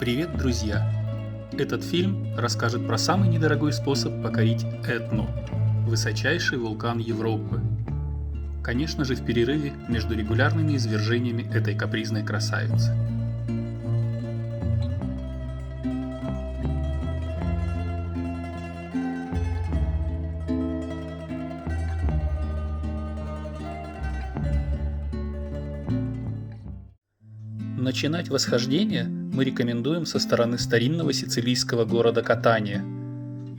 Привет, друзья! Этот фильм расскажет про самый недорогой способ покорить Этну – высочайший вулкан Европы. Конечно же, в перерыве между регулярными извержениями этой капризной красавицы. Начинать восхождение мы рекомендуем со стороны старинного сицилийского города Катания.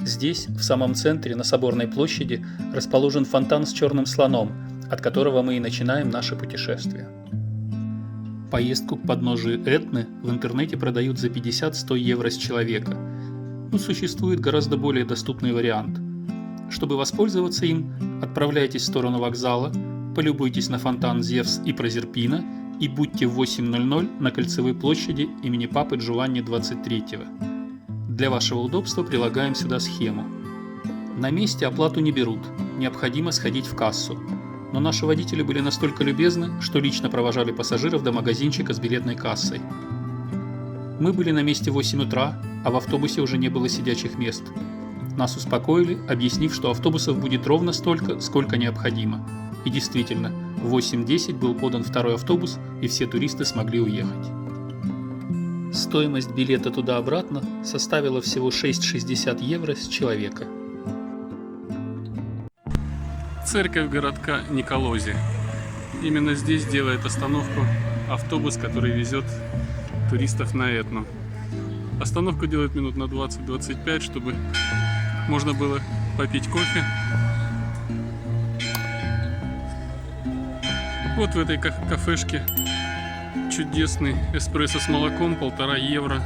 Здесь, в самом центре, на Соборной площади, расположен фонтан с черным слоном, от которого мы и начинаем наше путешествие. Поездку к подножию Этны в интернете продают за 50-100 евро с человека, но существует гораздо более доступный вариант. Чтобы воспользоваться им, отправляйтесь в сторону вокзала, полюбуйтесь на фонтан Зевс и Прозерпина и будьте в 8:00 на Кольцевой площади имени Папы Джованни XXIII. Для вашего удобства прилагаем сюда схему. На месте оплату не берут, необходимо сходить в кассу. Но наши водители были настолько любезны, что лично провожали пассажиров до магазинчика с билетной кассой. Мы были на месте в 8 утра, а в автобусе уже не было сидячих мест. Нас успокоили, объяснив, что автобусов будет ровно столько, сколько необходимо. И действительно, в 8:10 был подан второй автобус, и все туристы смогли уехать. Стоимость билета туда-обратно составила всего 6,60 евро с человека. Церковь городка Николози. Именно здесь делает остановку автобус, который везет туристов на Этну. Остановку делают минут на 20-25, чтобы можно было попить кофе. Вот в этой кафешке чудесный эспрессо с молоком, 1,5 евро.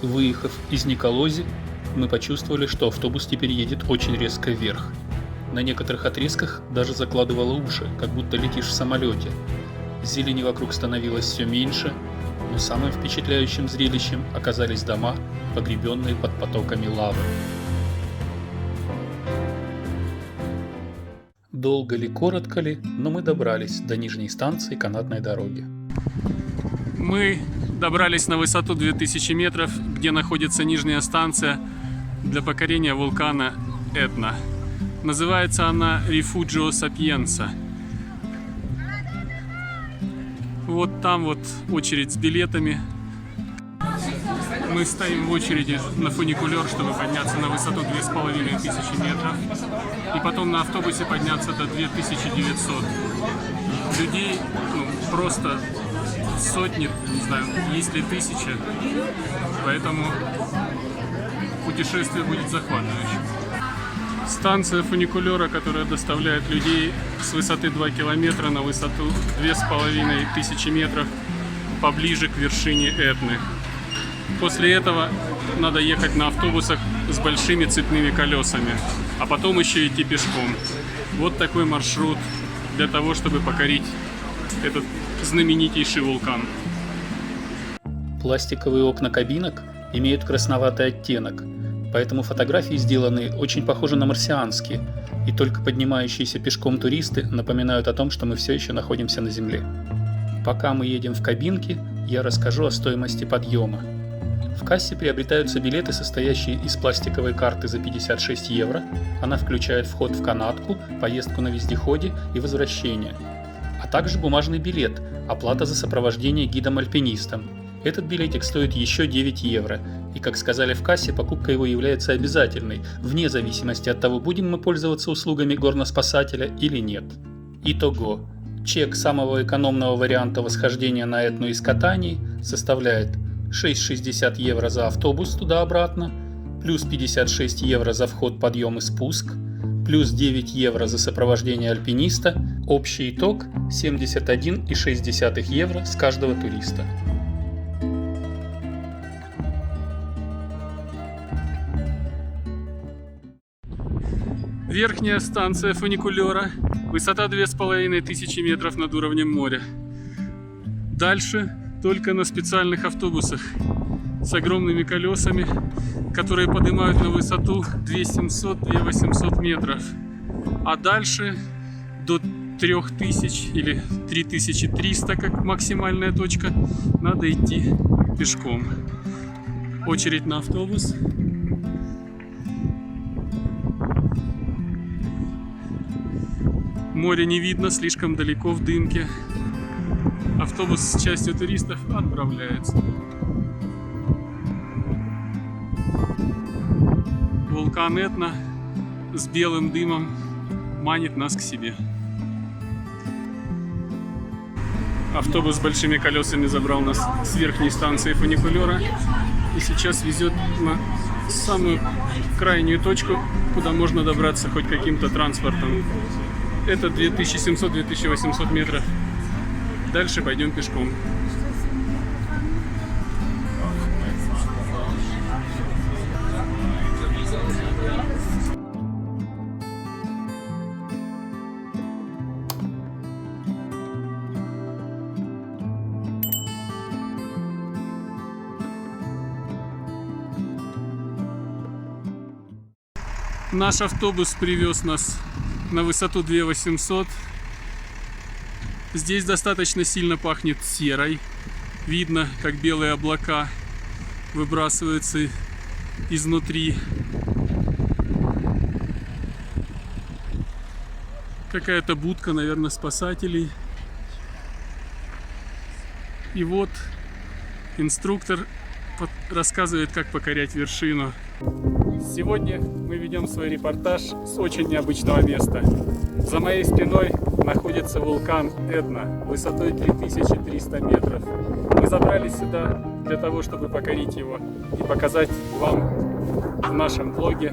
Выехав из Николози, мы почувствовали, что автобус теперь едет очень резко вверх. На некоторых отрезках даже закладывало уши, как будто летишь в самолете. Зелени вокруг становилось все меньше, но самым впечатляющим зрелищем оказались дома, погребенные под потоками лавы. Долго ли, коротко ли, но мы добрались до нижней станции канатной дороги. Мы добрались на высоту 2000 метров, где находится нижняя станция для покорения вулкана Этна. Называется она Рифуджио Сапиенса. Вот там вот очередь с билетами. Мы стоим в очереди на фуникулер, чтобы подняться на высоту 2500 метров. И потом на автобусе подняться до 2900. Людей просто сотни, не знаю, есть ли тысячи. Поэтому путешествие будет захватывающим. Станция фуникулера, которая доставляет людей с высоты 2 километра на высоту 2500 метров поближе к вершине Этны. После этого надо ехать на автобусах с большими цепными колесами, а потом еще идти пешком. Вот такой маршрут для того, чтобы покорить этот знаменитейший вулкан. Пластиковые окна кабинок имеют красноватый оттенок, поэтому фотографии сделаны очень похожи на марсианские, и только поднимающиеся пешком туристы напоминают о том, что мы все еще находимся на Земле. Пока мы едем в кабинке, я расскажу о стоимости подъема. В кассе приобретаются билеты, состоящие из пластиковой карты за 56 евро. Она включает вход в канатку, поездку на вездеходе и возвращение. А также бумажный билет, оплата за сопровождение гидом-альпинистом. Этот билетик стоит еще 9 евро, и, как сказали в кассе, покупка его является обязательной, вне зависимости от того, будем мы пользоваться услугами горноспасателя или нет. Итого, чек самого экономного варианта восхождения на Этну из Катании составляет 6,60 евро за автобус туда-обратно, плюс 56 евро за вход, подъем и спуск, плюс 9 евро за сопровождение альпиниста, общий итог 71,6 евро с каждого туриста. Верхняя станция фуникулера, высота 2500 метров над уровнем моря. Дальше только на специальных автобусах с огромными колесами, которые поднимают на высоту 2700-2800 метров. А дальше до 3000 или 3300 как максимальная точка, надо идти пешком. Очередь на автобус. Море не видно, слишком далеко в дымке. Автобус с частью туристов отправляется. Вулкан Этна с белым дымом манит нас к себе. Автобус с большими колесами забрал нас с верхней станции фуникулера и сейчас везет на самую крайнюю точку, куда можно добраться хоть каким-то транспортом. Это 2700-2800 метров. Дальше пойдем пешком. Наш автобус привез нас на высоту 2800. Здесь достаточно сильно пахнет серой. Видно, как белые облака выбрасываются изнутри. Какая-то будка, наверное, спасателей. И вот инструктор рассказывает, как покорять вершину. Сегодня мы ведем свой репортаж с очень необычного места. За моей спиной находится вулкан Этна высотой 3300 метров. Мы забрались сюда для того, чтобы покорить его и показать вам в нашем влоге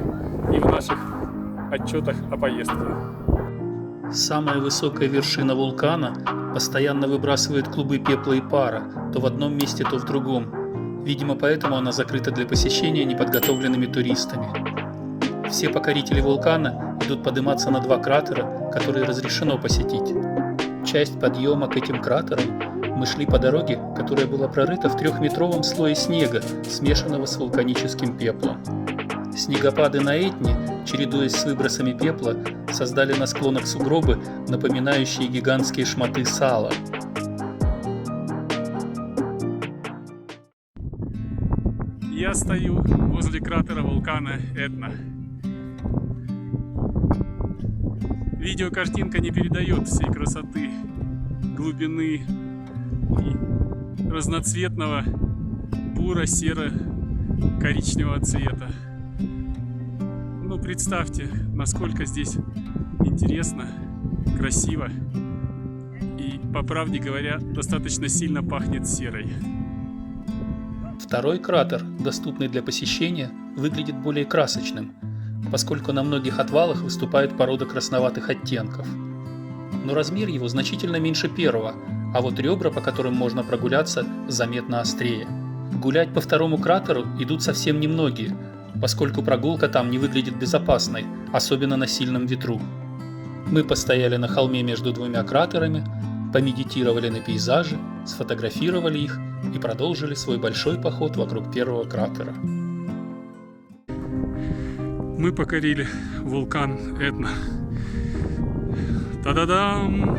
и в наших отчетах о поездке. Самая высокая вершина вулкана постоянно выбрасывает клубы пепла и пара, то в одном месте, то в другом. Видимо, поэтому она закрыта для посещения неподготовленными туристами. Все покорители вулкана идут подниматься на два кратера, которые разрешено посетить. Часть подъема к этим кратерам мы шли по дороге, которая была прорыта в 3-метровом слое снега, смешанного с вулканическим пеплом. Снегопады на Этне, чередуясь с выбросами пепла, создали на склонах сугробы, напоминающие гигантские шматы сала. Я стою возле кратера вулкана Этна. Видеокартинка не передает всей красоты, глубины и разноцветного буро-серо-коричневого цвета. Ну, представьте, насколько здесь интересно, красиво и, по правде говоря, достаточно сильно пахнет серой. Второй кратер, доступный для посещения, выглядит более красочным, поскольку на многих отвалах выступает порода красноватых оттенков. Но размер его значительно меньше первого, а вот ребра, по которым можно прогуляться, заметно острее. Гулять по второму кратеру идут совсем немногие, поскольку прогулка там не выглядит безопасной, особенно на сильном ветру. Мы постояли на холме между двумя кратерами, помедитировали на пейзажи, сфотографировали их и продолжили свой большой поход вокруг первого кратера. Мы покорили вулкан Этна. Та-да-дам!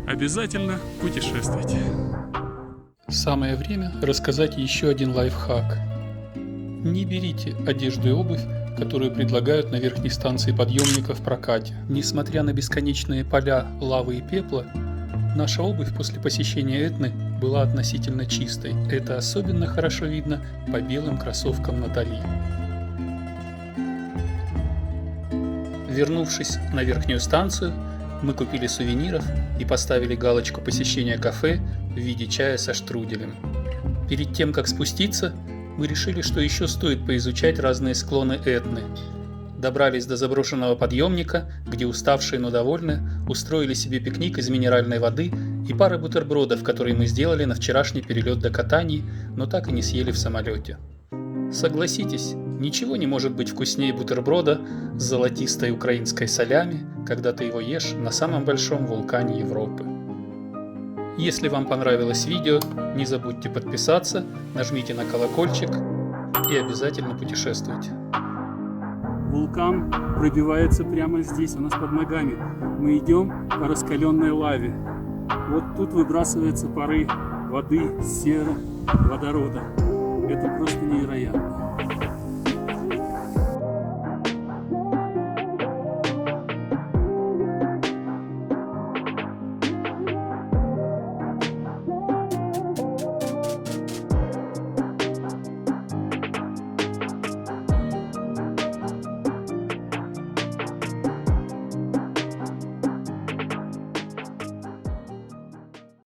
Обязательно путешествуйте. Самое время рассказать еще один лайфхак. Не берите одежду и обувь, которую предлагают на верхней станции подъемника в прокате. Несмотря на бесконечные поля лавы и пепла, наша обувь после посещения Этны была относительно чистой. Это особенно хорошо видно по белым кроссовкам Натали. Вернувшись на верхнюю станцию, мы купили сувениров и поставили галочку посещения кафе в виде чая со штруделем. Перед тем, как спуститься, мы решили, что еще стоит поизучать разные склоны Этны. Добрались до заброшенного подъемника, где уставшие, но довольные устроили себе пикник из минеральной воды и пары бутербродов, которые мы сделали на вчерашний перелет до Катании, но так и не съели в самолете. Согласитесь, ничего не может быть вкуснее бутерброда с золотистой украинской солями, когда ты его ешь на самом большом вулкане Европы. Если вам понравилось видео, не забудьте подписаться, нажмите на колокольчик и обязательно путешествуйте. Вулкан пробивается прямо здесь, у нас под ногами. Мы идем по раскаленной лаве. Вот тут выбрасываются пары воды, серы, водорода. Это просто невероятно.